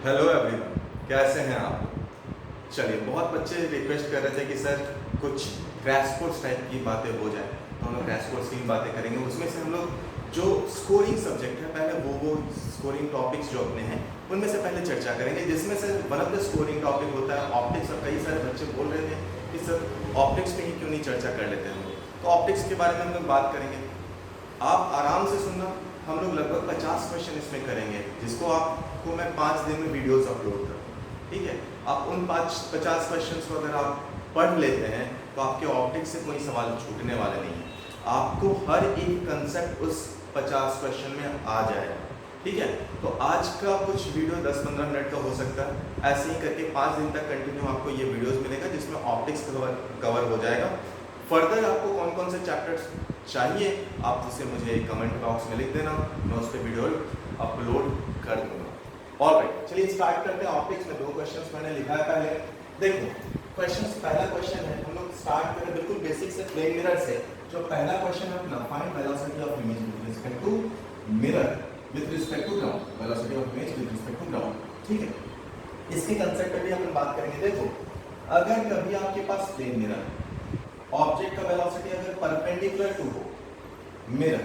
Hello everyone, कैसे हैं आप लोग? चलिए, बहुत बच्चे रिक्वेस्ट कर रहे थे कि सर कुछ क्रैश कोर्स टाइप की बातें हो जाए, तो हम लोग क्रैश कोर्स की बातें करेंगे। उसमें से हम लोग जो स्कोरिंग सब्जेक्ट है, पहले वो स्कोरिंग टॉपिक्स जो अपने हैं उनमें से पहले चर्चा करेंगे, जिसमें से one of the scoring topic होता है ऑप्टिक्स। और कई सारे बच्चे बोल रहे थे कि सर ऑप्टिक्स में ही क्यों नहीं चर्चा कर लेते हम लोग, तो ऑप्टिक्स के बारे में हम लोग बात करेंगे। आप आराम से सुनना, हम लोग लगभग 50 क्वेश्चन इसमें करेंगे, जिसको आपको मैं 5 दिन में वीडियोस अपलोड करूँ। ठीक है, आप उन 50 क्वेश्चन को अगर आप पढ़ लेते हैं तो आपके ऑप्टिक्स से कोई सवाल छूटने वाले नहीं है। आपको हर एक कंसेप्ट उस 50 क्वेश्चन में आ जाएगा। ठीक है, तो आज का कुछ वीडियो 10-15 मिनट का हो सकता है। ऐसे ही करके 5 दिन तक कंटिन्यू आपको ये वीडियोस मिलेगा, जिसमें ऑप्टिक्स कवर हो जाएगा। फर्दर आपको कौन कौन से चैप्टर्स चाहिए, आप उसे मुझे कमेंट बॉक्स में लिख देना, मैं उस पर वीडियो अपलोड कर दूंगा। ऑलराइट, चलिए स्टार्ट करते हैं। ऑप्टिक्स में 2 क्वेश्चंस मैंने लिखा है। पहले देखो क्वेश्चंस, पहला क्वेश्चन है, हम लोग स्टार्ट करें बिल्कुल बेसिक से, प्लेन मिरर से। जो पहला क्वेश्चन है अपना, find velocity of image with respect to mirror with respect to ground, velocity of image with respect to ground. ठीक है, इसके कंसेप्ट पे भी हम बात करेंगे। देखो, अगर कभी आपके पास प्लेन मिरर, ऑब्जेक्ट का वेलोसिटी अगर परपेंडिकुलर टू हो मिरर,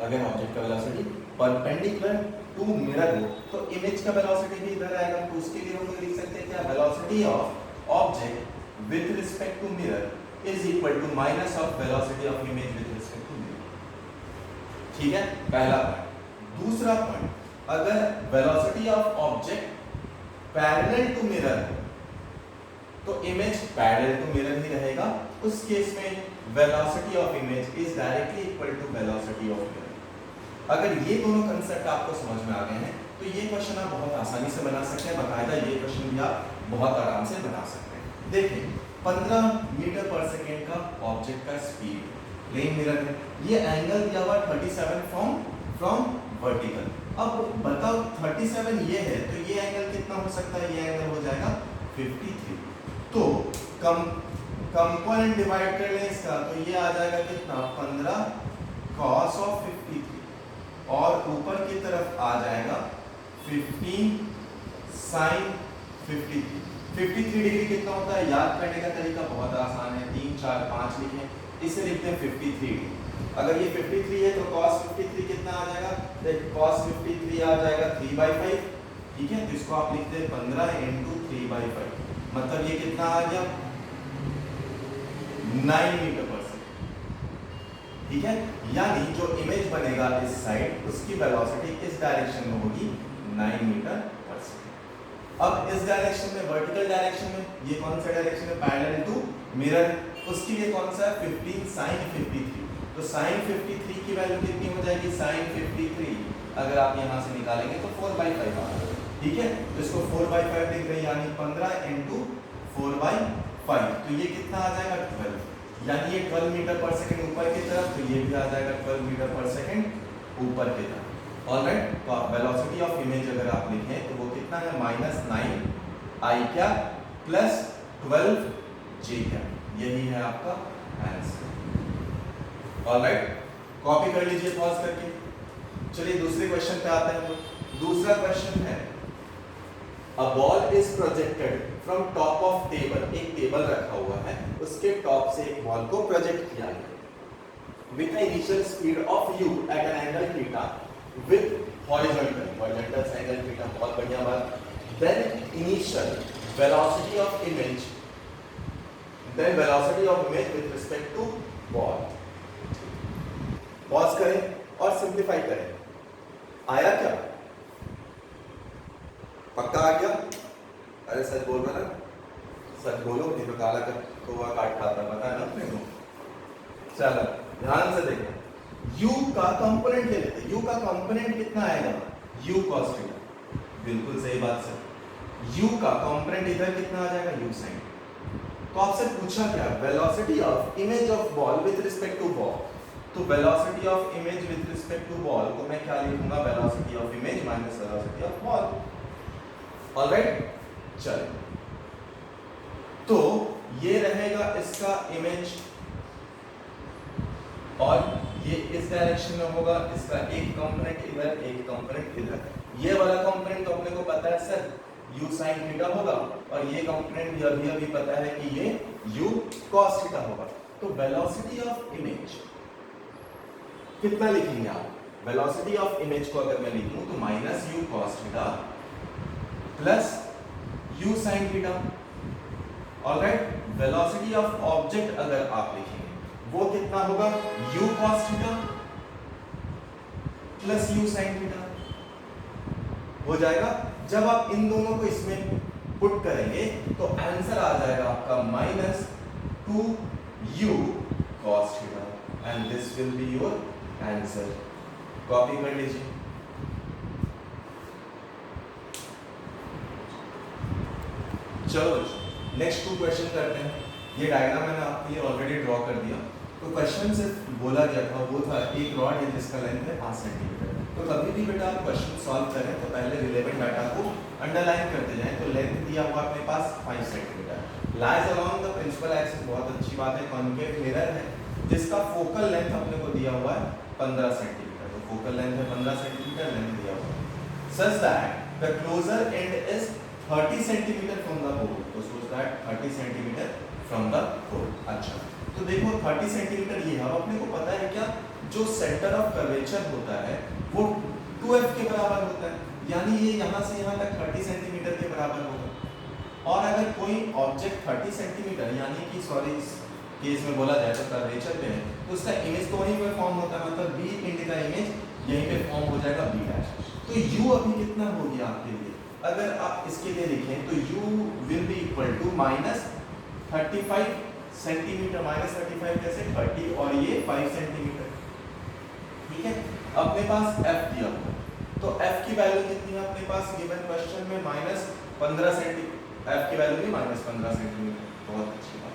अगर ऑब्जेक्ट का वेलोसिटी परपेंडिकुलर टू मिरर हो, तो इमेज का वेलोसिटी भी इधर आएगा। तो उसके लिए हम लोग लिख सकते हैं क्या, velocity of object with respect to mirror is equal to minus of velocity of image with respect to mirror. ठीक है, पहला पॉइंट। दूसरा पॉइंट, अगर velocity of object parallel to mirror तो इमेज पैरेलल टू मिरर ही रहेगा। उस case में velocity of image is directly equal to velocity of mirror. अगर ये दोनों कंसेप्ट आपको समझ में आ गए हैं तो ये क्वेश्चन आप बहुत आसानी से बना सकते हैं। बाकायदा ये क्वेश्चन भी आप बहुत आराम से बना सकते हैं। देखिए, 15 मीटर पर सेकेंड का ऑब्जेक्ट का स्पीड, प्लेन मिरर है, ये एंगल दिया हुआ 37 फ्रॉम वर्टिकल। अब बताओ 37 ये है, तो ये एंगल कितना हो सकता है, ये एंगल हो जाएगा 53। तो कंपोनेंट डिवाइड कर लें इसका, तो ये आ जाएगा कितना, 15 cos ऑफ 53, और ऊपर की तरफ आ जाएगा 15 sin 53। 53 डिग्री कितना होता है, याद करने का तरीका बहुत आसान है, 3 4 5 लिखें, इसे लिखते हैं 53 डिग्री। अगर ये 53 है तो cos 53 कितना आ जाएगा, देख cos 53 आ जाएगा 3/5। ठीक है, तो इसको आप लिखते हैं 15 × 3/5, मतलब ये कितना आ गया, 9 मीटर पर सेकेंड। ठीक है, यानी जो इमेज बनेगा इस साइड, उसकी वेलोसिटी इस डायरेक्शन में होगी 9 मीटर पर सेकेंड। अब इस डायरेक्शन में, वर्टिकल डायरेक्शन में, ये कौन सा डायरेक्शन है, पैरेलल टू मिरर, उसके लिए कौन सा है, 15 sin 53। तो sin 53 की वैल्यू कितनी हो जाएगी, sin 53 अगर आप यहां से निकालेंगे तो 4/5 आ जाएगा। ठीक है, तो इसको 4/5 लिख रहे हैं, यानी 15 × 4/5, तो ये कितना आ जाएगा, 12, यानी ये 12 मीटर पर सेकंड ऊपर की तरफ, तो ये भी आ जाएगा 12 मीटर पर सेकंड ऊपर की तरफ। ऑलराइट, तो आप वेलोसिटी ऑफ इमेज अगर आप लिखें तो वो कितना है, -9 I क्या प्लस 12 J क्या, यही है आपका आंसर। ऑलराइट, कॉपी कर लीजिए पॉज करके। चलिए दूसरे क्वेश्चन पे आते हैं। दूसरा क्वेश्चन है, A ball is projected from top of table, एक टेबल रखा हुआ है, उसके टॉप से एक बॉल को प्रोजेक्ट किया गया with an initial speed of u at an angle theta with horizontal angle theta, बहुत बढ़िया बात। Then initial velocity of image with respect to ball। Pause करें और सिंप्लीफाई करें। आया क्या, पक्का आ गया? अरे सच बोल रहा ना, सच बोलो, नहीं तो काला कर कौवा काट खाता, पता है ना अपने को। चलो ध्यान से देखो, u का कंपोनेंट ले लेते हैं। u का कंपोनेंट कितना आएगा, u cos थीटा, बिल्कुल सही बात सर। u का कंपोनेंट इधर कितना आ जाएगा, u sin। तो आपसे पूछा क्या, velocity of image of ball with respect to ball. तो velocity of image with respect to ball को मैं क्या लिखूंगा, velocity of image minus velocity of ball. Alright, चलो, तो ये रहेगा इसका इमेज, और ये इस डायरेक्शन में होगा, इसका एक कंपोनेंट इधर, एक कंपोनेंट इधर। ये वाला कंपोनेंट तो अपने को पता है सर, u sin थीटा होगा और ये कंपोनेंट भी अभी पता है कि ये u cos थीटा होगा। तो वेलोसिटी ऑफ इमेज कितना लिखेंगे आप? वेलोसिटी ऑफ इमेज को अगर मैं लिखूं तो minus u cos theta plus u sin theta. Alright, velocity of object अगर आप लिखेंगे वो कितना होगा? u cos theta plus u sin theta हो जाएगा। जब आप इन दोनों को इसमें पुट करेंगे तो आंसर आ जाएगा आपका minus 2u cos theta and this will be your answer. Copy कर लीजिए। चलो नेक्स्ट 2 क्वेश्चन करते हैं। ये डायग्राम मैंने आपके लिए ऑलरेडी ड्रॉ कर दिया। तो क्वेश्चन से बोला गया था वो था एक रॉड है जिसका लेंथ है 5 सेंटीमीटर। तो कभी भी बेटा आप क्वेश्चन सॉल्व करें तो पहले रिलेवेंट डाटा को अंडरलाइन करते जाएं। तो लेंथ दिया हुआ अपने पास 5 centimetre, lies along the principal axis, बहुत अच्छी बात है, कॉन्केव मिरर है जिसका फोकल लेंथ अपने को दिया हुआ है 15 सेंटीमीटर। तो फोकल लेंथ है 15 सेंटीमीटर, लेंथ दिया हुआ है। Such that the closer end is 30 centimetre from the hole. तो such that 30 centimetre from the hole. अच्छा, तो देखो 30 सेंटीमीटर ये है। अब अपने को पता है क्या, जो सेंटर ऑफ कर्वेचर होता है वो 2f के बराबर होता है, यानी ये यहाँ से यहाँ तक 30 सेंटीमीटर के बराबर होगा। और अगर कोई ऑब्जेक्ट 30 सेंटीमीटर यानी कि सॉरी इस केस में बोला जाए तो कर्वेचर पे है, तो उसका इमेज तो वहीं पे फॉर्म होता है, मतलब b इंटू का इमेज यहीं पे फॉर्म हो जाएगा b डैश। तो u अभी कितना हो गया आपके लिए? अगर आप इसके लिए लिखें तो u will be equal to minus 35 centimetre. Minus 35 कैसे? 30 और ये 5 सेंटीमीटर। ठीक है, अपने पास f दिया हुआ है तो f की वैल्यू कितनी है अपने पास गिवन क्वेश्चन में? Minus 15 centimetre. f की वैल्यू भी माइनस 15 सेंटीमीटर। बहुत अच्छी बात।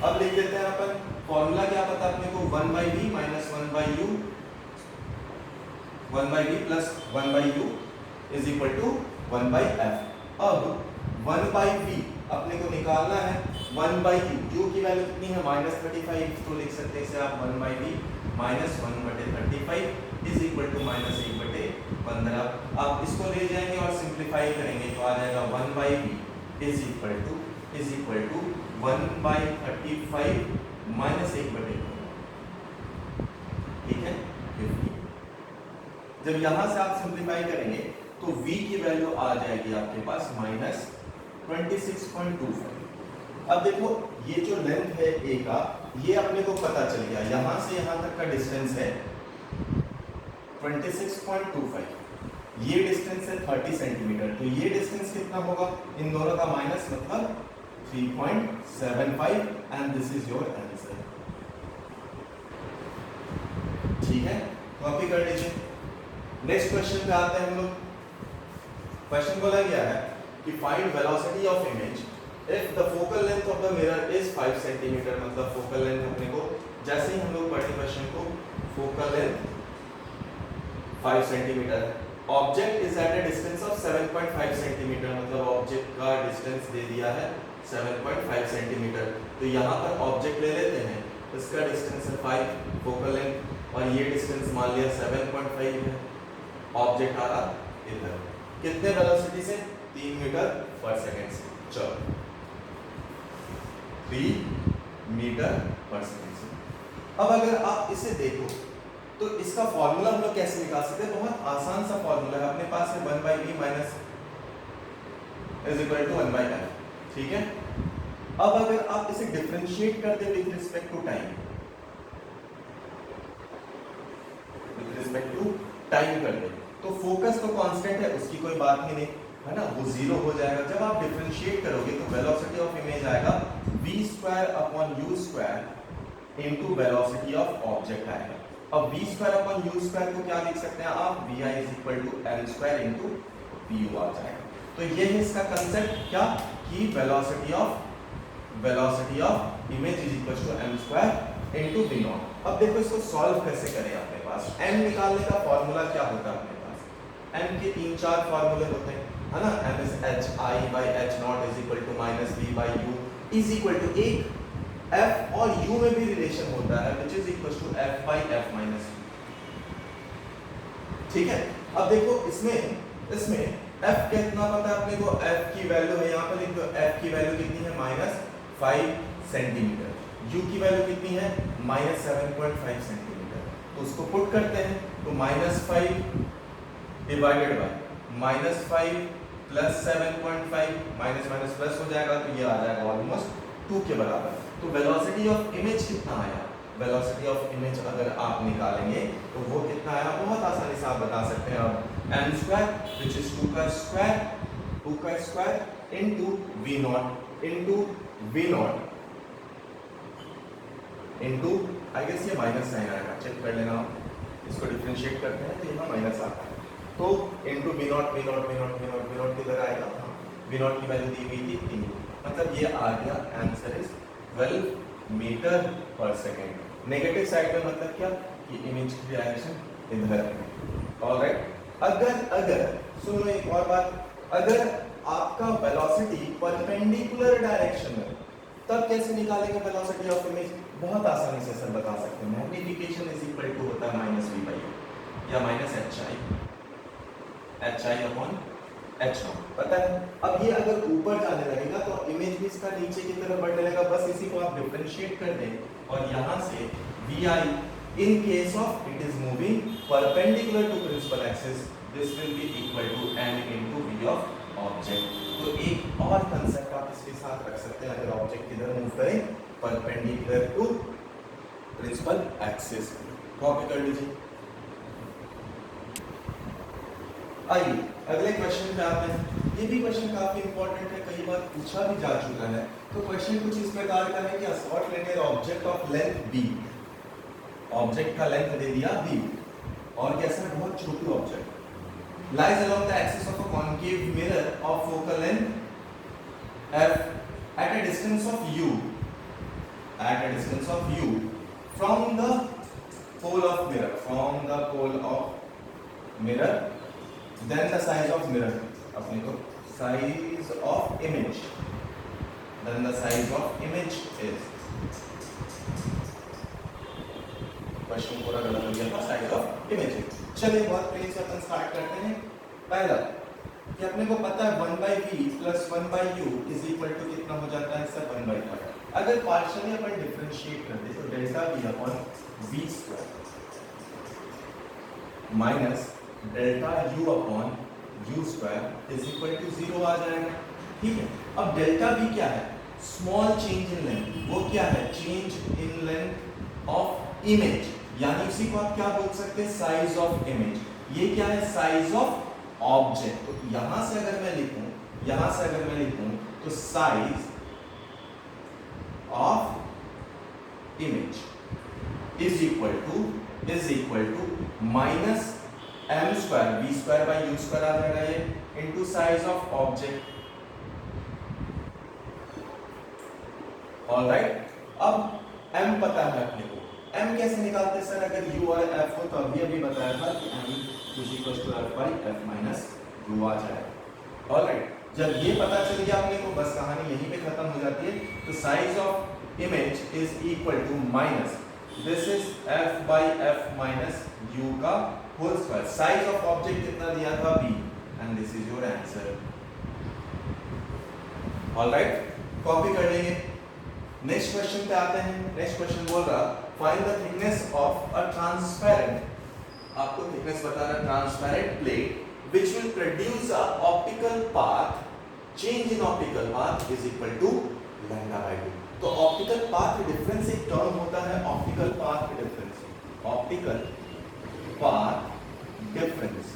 अब लिख देते हैं अपन फॉर्मूला क्या पता अपने को? 1/v minus 1/u 1/v plus 1/u is equal to 1/f। अब 1/v अपने को निकालना है 1/u। u की वैल्यू कितनी है? माइनस 35। तो लिख सकते हैं इसे आप 1/v minus 1/35 is equal to minus 1/15। आप इसको ले जाएंगे और सिंप्लीफाई करेंगे तो आ जाएगा 1/v is equal to 1/35 minus 1/15। ठीक है, 50। जब यहां से आप सिंप्लीफाई करेंगे तो v की वैल्यू आ जाएगी आपके पास माइनस 26.25। अब देखो ये जो लेंथ है a का, ये अपने को पता चल गया, यहां से यहां तक का डिस्टेंस है 26.25। ये डिस्टेंस है 30 सेंटीमीटर। तो ये डिस्टेंस कितना होगा? इन दोनों का माइनस मतलब 3.75 and this is your answer. ठीक है, कॉपी कर लीजिए। नेक्स्ट क्वेश्चन पे आते हैं हम लोग। क्वेश्चन बोला गया है कि find velocity of image if the focal length of the mirror is 5 centimetre. मतलब फोकल लेंथ अपने को, जैसे ही हम लोग पढ़े क्वेश्चन को, फोकल लेंथ 5 सेंटीमीटर है, object is at a distance of 7.5 centimetre. मतलब ऑब्जेक्ट का डिस्टेंस दे दिया है 7.5 सेंटीमीटर। तो यहाँ पर ऑब्जेक्ट ले लेते हैं, इसका डिस्टेंस है 5 फोकल लेंथ और ये डिस्टेंस मान लिया 7.5 है। ऑब्जेक्ट आ रहा इधर, कितने वेलोसिटी से? 3 मीटर पर सेकंड से। चलो 3 मीटर पर सेकंड से। अब अगर आप इसे देखो तो इसका फॉर्मूला हम लोग कैसे निकाल सकते हैं? बहुत आसान सा फॉर्मूला है अपने पास है 1/v minus is equal to 1/f। ठीक है, अब अगर आप इसे डिफरेंशिएट कर दे with respect to time, with respect to time कर दे, तो फोकस तो कांस्टेंट है, उसकी कोई बात ही नहीं है ना, वो जीरो हो जाएगा। जब आप डिफरेंशिएट करोगे तो वेलोसिटी ऑफ इमेज आएगा v² u² into velocity of object आएगा। अब v² u² को क्या लिख सकते हैं आप? vi is equal to m² into vu आ जाएगा। तो ये है इसका कांसेप्ट, क्या कि velocity of image is equal to m² into v0। अब देखो इसको सॉल्व कैसे करें। अपने पास m निकालने का फॉर्मूला क्या होता है? अपने पास m के 3-4 फॉर्मूले होते हैं, है ना। m is hi/h0 is equal to minus v by u is equal to एक f और u में भी रिलेशन होता है which is equal to f by f minus u। ठीक है, अब देखो इसमें f कितना पता है अपने को, f की वैल्यू है यहाँ पे लिख दो, f की वैल्यू कितनी है -5 सेंटीमीटर, u की वैल्यू कितनी है -7.5 सेंटीमीटर। तो उसको पुट करते हैं तो -5 divided by -5 plus 7.5 minus minus plus हो जाएगा तो ये आ जाएगा ऑलमोस्ट 2 के बराबर। तो वेलोसिटी ऑफ इमेज कितना आया, वेलोसिटी ऑफ इमेज अगर आप निकालेंगे तो वो कितना आया, बहुत आसानी से आप बता सकते हैं अब m स्क्वायर विच इज 2 का square into v not into I guess ये माइनस साइन आएगा, चेक कर लेना आप, इसको डिफरेंशिएट करते हैं तो यहाँ माइनस आता है, तो इनटू v नॉट किधर आएगा, v नॉट की वैल्यू दी हुई थी 3, मतलब ये आ गया आंसर इज 12 मीटर पर सेकेंड। नेगेटिव साइड में मतलब क्या कि इमेज की डायरेक्शन इधर है। ऑलराइट, अगर सुनो एक और बात, अगर आपका वेलोसिटी परपेंडिकुलर डायरेक्शन में, तब कैसे निकालेंगे वेलोसिटी ऑफ इमेज, बहुत आसानी से सर बता सकते हैं, मैग्नीफिकेशन इज इक्वल टू होता है -v/u या -hi अपॉन h नॉट, पता है। अब ये अगर ऊपर जाने लगेगा तो इमेज भी इसका नीचे की तरफ बढ़ने लगेगा, बस इसी को आप डिफरेंशिएट कर दें और यहाँ से vi in case of it is moving perpendicular to principal axis, this will be equal to m into v of object। तो एक और कंसेप्ट आप इसके साथ रख सकते हैं, अगर ऑब्जेक्ट किधर मूव करे, perpendicular to principal axis, copy कर लीजिए। आइए अगले क्वेश्चन पे आते हैं, ये भी क्वेश्चन काफी इंपॉर्टेंट है, कई बार पूछा भी जा चुका है। तो क्वेश्चन कुछ इस प्रकार का है कि स्पॉट लेंगे object of length b, object का लेंथ दे दिया b और कैसा है, बहुत छोटी object, lies along the axis of a concave mirror of focal length f at a distance of u, from the pole of mirror, then the size of mirror, अपने को size of image, then the size of image is, question पूरा गलत हो गया था, size of image. चलिए बहुत पहले से अपन स्टार्ट करते हैं। पहला कि अपने को पता है 1/v plus 1/u is equal to कितना हो जाता है सर 1/5। अगर पार्शियली अपन डिफरेंशिएट कर दे तो delta v upon v square minus delta u upon u square is equal to 0 आ जाएगा, ठीक है। अब डेल्टा v क्या है, स्मॉल चेंज इन लेंथ, वो क्या है, change in length of image, यानी उसी को आप क्या बोल सकते हैं, साइज ऑफ इमेज। ये क्या है, साइज ऑफ ऑब्जेक्ट। तो यहां से अगर मैं लिखूं तो size of image is equal to minus m square v square by u square आ जाएगा ये, into size of object. Alright, अब m पता है अपने को, m कैसे निकालते सर, अगर u और f हो तो अभी बताया था कि m is equal to f by f minus u आ जाएगा। ऑलराइट, जब ये पता चल गया अपने को, बस कहानी यहीं पे खत्म हो जाती है। तो size of image is equal to minus this is f by f minus u का whole square. Size of object कितना दिया था b, and this is your answer. Alright, copy कर लेंगे। नेक्स्ट क्वेश्चन पे आते हैं। नेक्स्ट क्वेश्चन बोल रहा find the thickness of a transparent, आपको थिकनेस बताना, transparent plate which will produce a optical path, change in optical path is equal to lambda by 2। तो ऑप्टिकल पाथ डिफरेंस एक term होता है, optical path difference, optical path difference,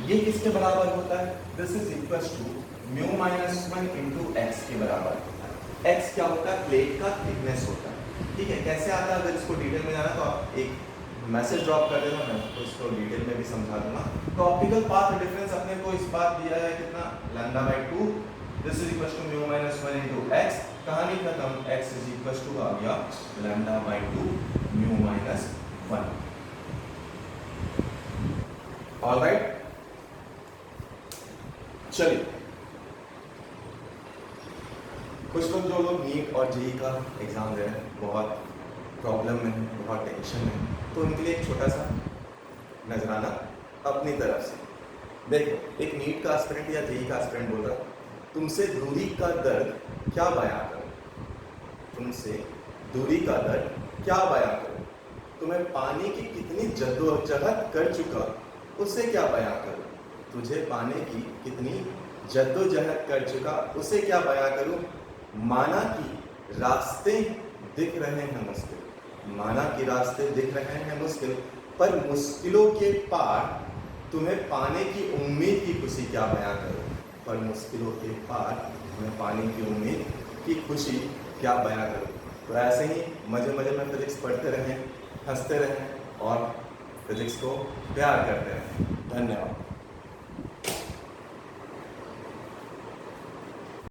ये किसके बराबर होता है, this is equal to mu minus 1 into x के बराबर होता है। एक्स क्या होता है, प्लेट का थिकनेस होता है, ठीक है। कैसे आता है, अगर इसको डिटेल में जाना तो आप एक मैसेज ड्रॉप कर देना, मैं तो इसको डिटेल में भी समझा दूंगा। तो ऑप्टिकल पाथ डिफरेंस अपने को इस बात दिया है कितना, lambda by 2, this is equal to mu minus 1 into x, कहानी खत्म, x इज इक्वल टू आ गया lambda by 2 mu minus 1। Alright, चलिए कुछ जो लोग नीट और जेईई का एग्जाम दे रहे हैं, बहुत प्रॉब्लम में है, बहुत टेंशन में है, तो उनके लिए एक छोटा सा नजराना अपनी तरफ से। देखो, एक नीट का एस्पिरेंट या जेईई का एस्पिरेंट बोल रहा, तुमसे दूरी का दर्द क्या बयां करूं, तुमसे दूरी का दर्द क्या बयां करूं, तुम्हें पाने की कितनी जद्दोजहद कर चुका उसे क्या बयां करूं, तुझे पाने की कितनी जद्दोजहद कर चुका उसे क्या बयां करूं, माना कि रास्ते दिख रहे हैं मुश्किल, माना कि रास्ते दिख रहे हैं मुश्किल, पर मुश्किलों के पार तुम्हें पाने की उम्मीद की खुशी क्या बयां करूं, पर मुश्किलों के पार तुम्हें पाने की उम्मीद की खुशी क्या बयां करूं। तो ऐसे ही मज़े मज़े में फिजिक्स पढ़ते रहें, हंसते रहें और फिजिक्स को प्यार करते रहें। धन्यवाद।